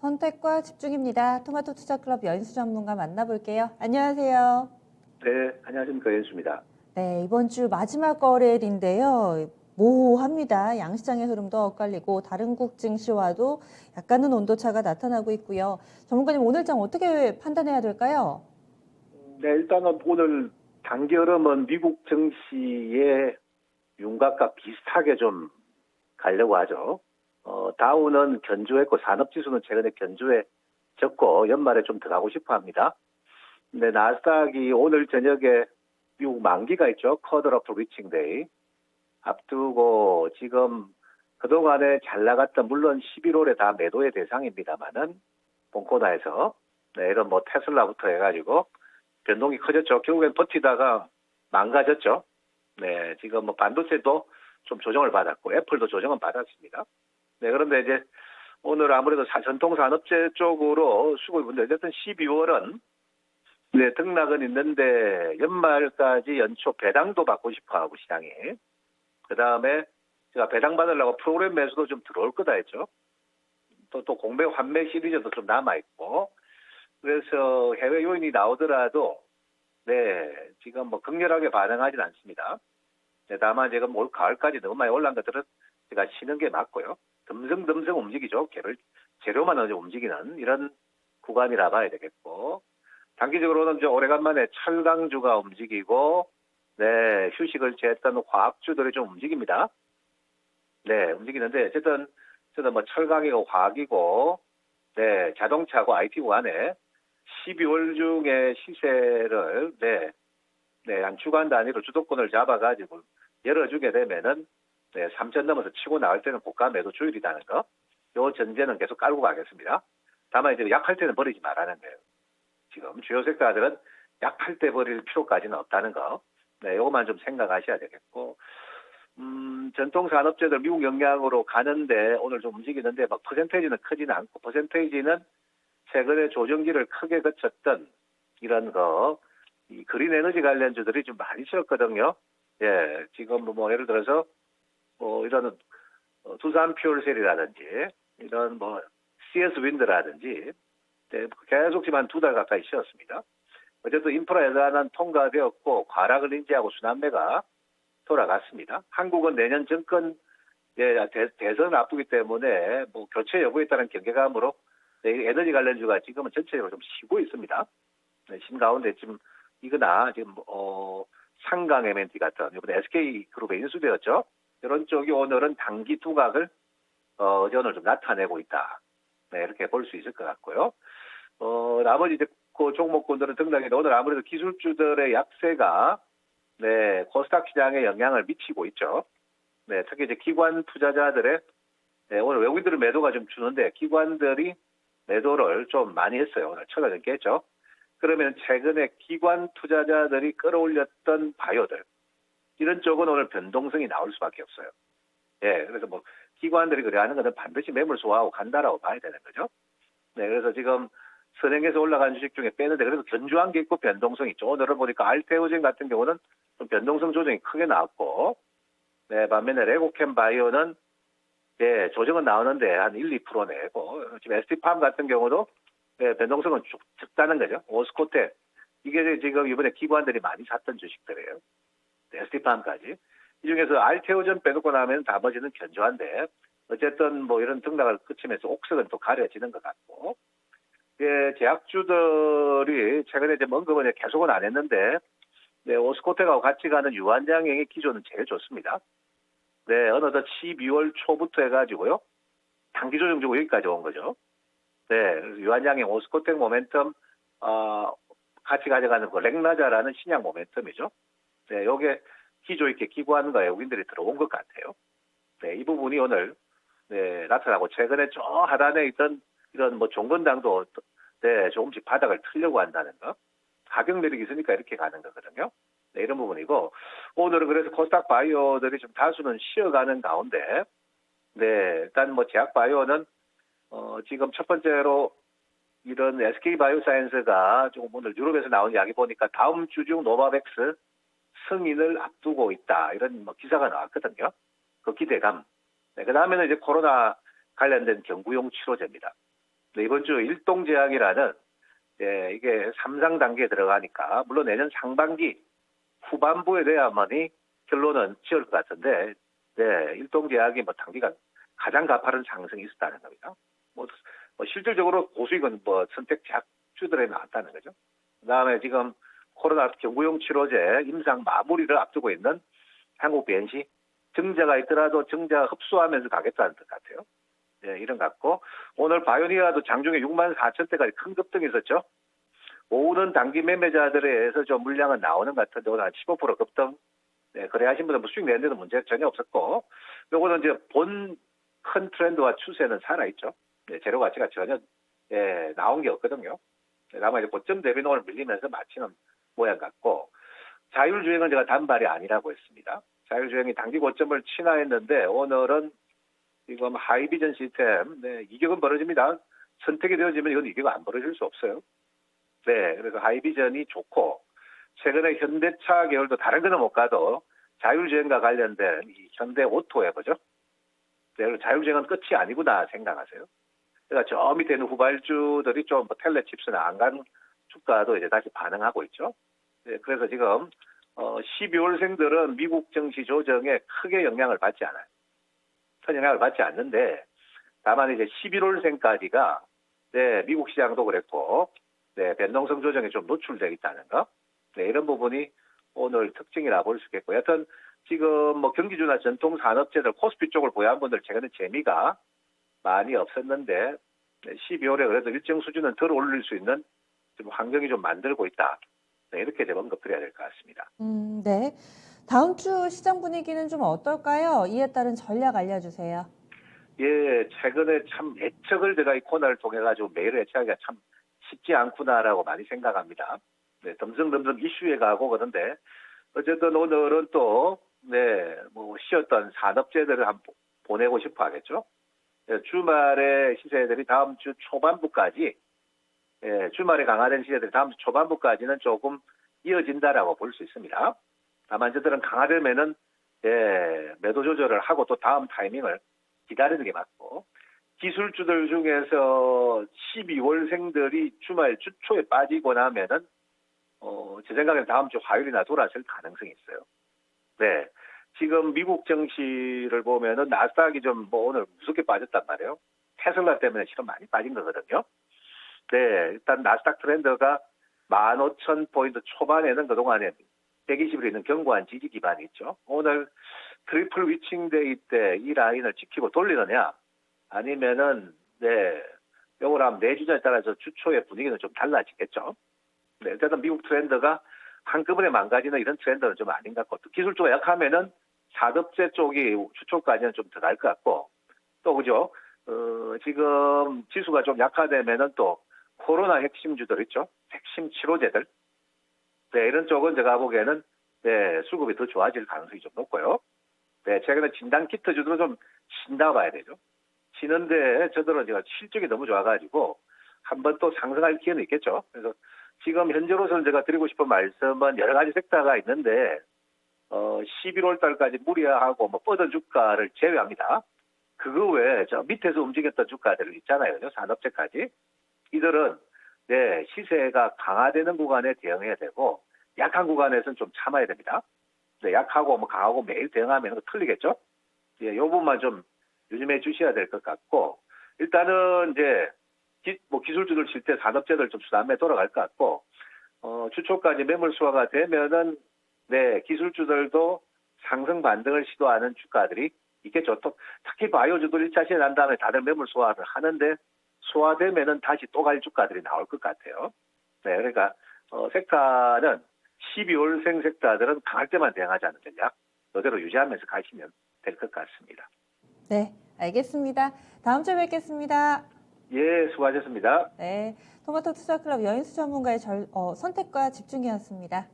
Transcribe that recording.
선택과 집중입니다. 토마토 투자클럽 연수 전문가 만나볼게요. 안녕하세요. 네, 안녕하십니까. 연수입니다. 네, 이번 주 마지막 거래일인데요. 모호합니다. 양시장의 흐름도 엇갈리고 다른 국 증시와도 약간은 온도차가 나타나고 있고요. 전문가님 오늘장 어떻게 판단해야 될까요? 네, 일단은 오늘 단결음은 미국 증시의 윤곽과 비슷하게 좀 가려고 하죠. 다우는 견조했고 산업지수는 최근에 견조해졌고 연말에 좀 들어가고 싶어 합니다. 근데 나스닥이 오늘 저녁에 미국 만기가 있죠. Quarter of Reaching Day. 앞두고 지금 그동안에 잘 나갔던 물론 11월에 다 매도의 대상입니다만은 본코너에서 이런 뭐 테슬라부터 해가지고 변동이 커졌죠. 결국엔 버티다가 망가졌죠. 네, 지금 뭐 반도체도 좀 조정을 받았고 애플도 조정은 받았습니다. 네, 그런데 이제 오늘 아무래도 전통 산업재 쪽으로 수급이 분데 어쨌든 12월은 네, 등락은 있는데 연말까지 연초 배당도 받고 싶어하고 시장이 그 다음에 제가 배당 받으려고 프로그램 매수도 좀 들어올 거다 했죠. 또 공매 환매 시리즈도 좀 남아있고 그래서 해외 요인이 나오더라도 네 지금 뭐 극렬하게 반응하진 않습니다. 네, 다만 지금 올 가을까지 너무 많이 올라간 것들은 제가 쉬는 게 맞고요. 듬성듬성 움직이죠. 재료만 어제 움직이는 이런 구간이라 봐야 되겠고 단기적으로는 이제 오래간만에 철강주가 움직이고 네 휴식을 취했던 화학주들이 좀 움직입니다. 네 움직이는데 어쨌든 저는 뭐 철강이고 화학이고 네 자동차고 IT 구간에 12월 중에 시세를 한 주간 단위로 주도권을 잡아가지고 열어주게 되면은 3천 넘어서 치고 나갈 때는 고가 매도 조율이라는 거. 요 전제는 계속 깔고 가겠습니다. 다만 이제 약할 때는 버리지 말라는 거예요. 지금 주요 섹터들은 약할 때 버릴 필요까지는 없다는 거. 네, 요것만 좀 생각하셔야 되겠고. 전통 산업재들 미국 영향으로 가는데 오늘 좀 움직이는데 막 퍼센테이지는 크지는 않고 퍼센테이지는 최근에 조정기를 크게 거쳤던 이런 이 그린 에너지 관련주들이 좀 많이 쉬었거든요. 예, 지금 뭐 예를 들어서 이런 두산 퓨얼셀이라든지 이런 뭐 CS 윈드라든지 계속 지금 한 2달 가까이 쉬었습니다. 어쨌든 인프라 예산안 통과되었고 과락을 인지하고 순환매가 돌아갔습니다. 한국은 내년 정권 대선 앞두기 때문에 뭐 교체 여부에 따른 경계감으로 에너지 관련주가 지금은 전체적으로 좀 쉬고 있습니다. 신 가운데 지금 이거나 지금 상강 M&T 같은 이번에 SK 그룹에 인수되었죠. 이런 쪽이 오늘은 단기 두각을 어제 오늘 좀 나타내고 있다. 네, 이렇게 볼 수 있을 것 같고요. 나머지 이제 그 종목군들은 등락인데 오늘 아무래도 기술주들의 약세가 코스닥 시장에 영향을 미치고 있죠. 네, 특히 이제 기관 투자자들의 오늘 외국인들은 매도가 좀 주는데 기관들이 매도를 좀 많이 했어요. 오늘 처가 좀 깼죠. 그러면 최근에 기관 투자자들이 끌어올렸던 바이오들 이런 쪽은 오늘 변동성이 나올 수밖에 없어요. 예, 그래서 뭐 기관들이 그래 하는 것은 반드시 매물 소화하고 간다라고 봐야 되는 거죠. 네, 그래서 지금 선행해서 올라간 주식 중에 빼는데 그래도 견조한 게 있고 변동성이 있죠. 오늘은 보니까 알테오젠 같은 경우는 좀 변동성 조정이 크게 나왔고, 네, 반면에 레고캠 바이오는 조정은 나오는데 한 1, 2% 내고 지금 ST팜 같은 경우도 변동성은 적다는 거죠. 오스코테 이게 지금 이번에 기관들이 많이 샀던 주식들이에요. ST팜까지 이 중에서 알테오젠 빼놓고 나면 나머지는 견조한데 어쨌든 뭐 이런 등락을 그치면서 옥석은 또 가려지는 것 같고 제약주들이 최근에 이제 언급은 계속은 안 했는데 오스코텍하고 같이 가는 유한양행의 기조는 제일 좋습니다. 네, 어느덧 12월 초부터 해가지고요. 단기 조정 주고 여기까지 온 거죠. 네, 유한양행 오스코텍 모멘텀, 같이 가져가는 그 렉나자라는 신약 모멘텀이죠. 네, 요게 기조 있게 기관과 외국인들이 들어온 것 같아요. 네, 이 부분이 오늘, 나타나고 최근에 저 하단에 있던 이런 뭐 종건당도 조금씩 바닥을 틀려고 한다는 거. 가격 매력이 있으니까 이렇게 가는 거거든요. 네, 이런 부분이고 오늘은 그래서 코스닥 바이오들이 좀 다수는 쉬어가는 가운데 일단 뭐 제약 바이오는 지금 첫 번째로 이런 SK 바이오사이언스가 조금 오늘 유럽에서 나온 이야기 보니까 다음 주 중 노바백스 승인을 앞두고 있다 이런 뭐 기사가 나왔거든요. 그 기대감. 그 다음에는 이제 코로나 관련된 경구용 치료제입니다. 네, 이번 주 일동제약이라는 이게 3상 단계에 들어가니까 물론 내년 상반기 후반부에 돼야만이 결론은 지을 것 같은데 일동제약이 뭐 단기간 가장 가파른 상승이 있었다는 겁니다. 뭐 실질적으로 고수익은 뭐 선택 제약주들에 나왔다는 거죠. 그다음에 지금 코로나 경구용 치료제 임상 마무리를 앞두고 있는 한국 BNC 증자가 있더라도 증자 흡수하면서 가겠다는 뜻 같아요. 이런 것 같고 오늘 바이오니아도 장중에 64,000대까지 큰 급등이 있었죠. 오는 단기 매매자들에 의해서 좀 물량은 나오는 것 같은데 오늘 한 15% 급등. 거래하신 분들 뭐 수익 내는데도 문제 전혀 없었고 요거는 이제 본 큰 트렌드와 추세는 살아있죠. 재료 가치가 전혀 나온 게 없거든요. 다만 이제 고점 대비 오늘 밀리면서 마치는 모양 같고 자율주행은 제가 단발이 아니라고 했습니다. 자율주행이 단기 고점을 친화했는데 오늘은 지금 하이비전 시스템 이격은 벌어집니다. 선택이 되어지면 이건 이격 안 벌어질 수 없어요. 그래서 하이비전이 좋고 최근에 현대차 계열도 다른 거는 못 가도 자율주행과 관련된 이 현대 오토에 보죠. 자율주행은 끝이 아니구나 생각하세요. 그러니까 저 밑에 있는 후발주들이 좀 뭐 텔레 칩스나 안간 주가도 이제 다시 반응하고 있죠. 그래서 지금 12월생들은 미국 증시 조정에 크게 영향을 받지 않아요. 큰 영향을 받지 않는데 다만 이제 11월생까지가 미국 시장도 그랬고 변동성 조정에 좀 노출되어 있다는 거. 이런 부분이 오늘 특징이라 볼 수 있겠고요. 여튼 지금 뭐 경기주나 전통 산업재들 코스피 쪽을 보유한 분들 최근에 재미가 많이 없었는데 12월에 그래도 일정 수준은 덜 올릴 수 있는 좀 환경이 좀 만들고 있다. 이렇게 좀 언급드려야 될 것 같습니다. 네. 다음 주 시장 분위기는 좀 어떨까요? 이에 따른 전략 알려주세요. 최근에 참 예측을 제가 이 코너를 통해 가지고 매일 예측하기가 참 쉽지 않구나라고 많이 생각합니다. 덤성덤성 이슈에 가고 그런데 어쨌든 오늘은 또 뭐 쉬었던 산업재들을 한번 보내고 싶어 하겠죠. 주말에 시세들이 다음 주 초반부까지 주말에 강화된 시세들이 다음 주 초반부까지는 조금 이어진다라고 볼 수 있습니다. 다만 저들은 강화되면은 매도 조절을 하고 또 다음 타이밍을 기다리는 게 맞고 기술주들 중에서 12월생들이 주말 주 초에 빠지고 나면은 제 생각에는 다음 주 화요일이나 돌아설 가능성이 있어요. 지금 미국 증시를 보면은 나스닥이 좀 뭐 오늘 무섭게 빠졌단 말이에요. 테슬라 때문에 실은 많이 빠진 거거든요. 일단 나스닥 트렌드가 15,000포인트 초반에는 그동안에 120일에 있는 견고한 지지 기반이 있죠. 오늘 트리플 위칭데이 때 이 라인을 지키고 돌리느냐 아니면은 요걸 하면 내주자에 따라서 주초의 분위기는 좀 달라지겠죠. 일단은 미국 트렌드가 한꺼번에 망가지는 이런 트렌드는 좀 아닌 것 같고 또 기술주가 약하면은 산업재 쪽이 주초까지는 좀 더 나을 것 같고 또 그죠. 지금 지수가 좀 약화되면은 또 코로나 핵심주들 있죠. 핵심 치료제들. 이런 쪽은 제가 보기에는 수급이 더 좋아질 가능성이 좀 높고요. 최근에 진단 키트주들은 좀 신다 봐야 되죠. 쉬는데 저들은 제가 실적이 너무 좋아가지고 한번 또 상승할 기회는 있겠죠. 그래서 지금 현재로서는 제가 드리고 싶은 말씀은 여러 가지 섹터가 있는데 11월 달까지 무리하고 뭐 뻗은 주가를 제외합니다. 그거 외에 저 밑에서 움직였던 주가들 있잖아요. 산업재까지. 이들은 시세가 강화되는 구간에 대응해야 되고 약한 구간에서는 좀 참아야 됩니다. 약하고 뭐 강하고 매일 대응하면 틀리겠죠. 이 부분만 좀 유념해 주셔야 될 것 같고 일단은 이제 기술주들 칠 때 산업재들 좀 수단에 돌아갈 것 같고 주초까지 매물 수화가 되면은 기술주들도 상승 반등을 시도하는 주가들이 있겠죠. 또 특히 바이오주들 1차 시에 난 다음에 다들 매물 소화를 하는데 소화되면은 다시 또 갈 주가들이 나올 것 같아요. 그러니까 섹터는 12월생 섹터들은 강할 때만 대응하자는 전략 그대로 유지하면서 가시면 될 것 같습니다. 네, 알겠습니다. 다음 주에 뵙겠습니다. 수고하셨습니다. 토마토 투자클럽 여인수 전문가의 선택과 집중이었습니다.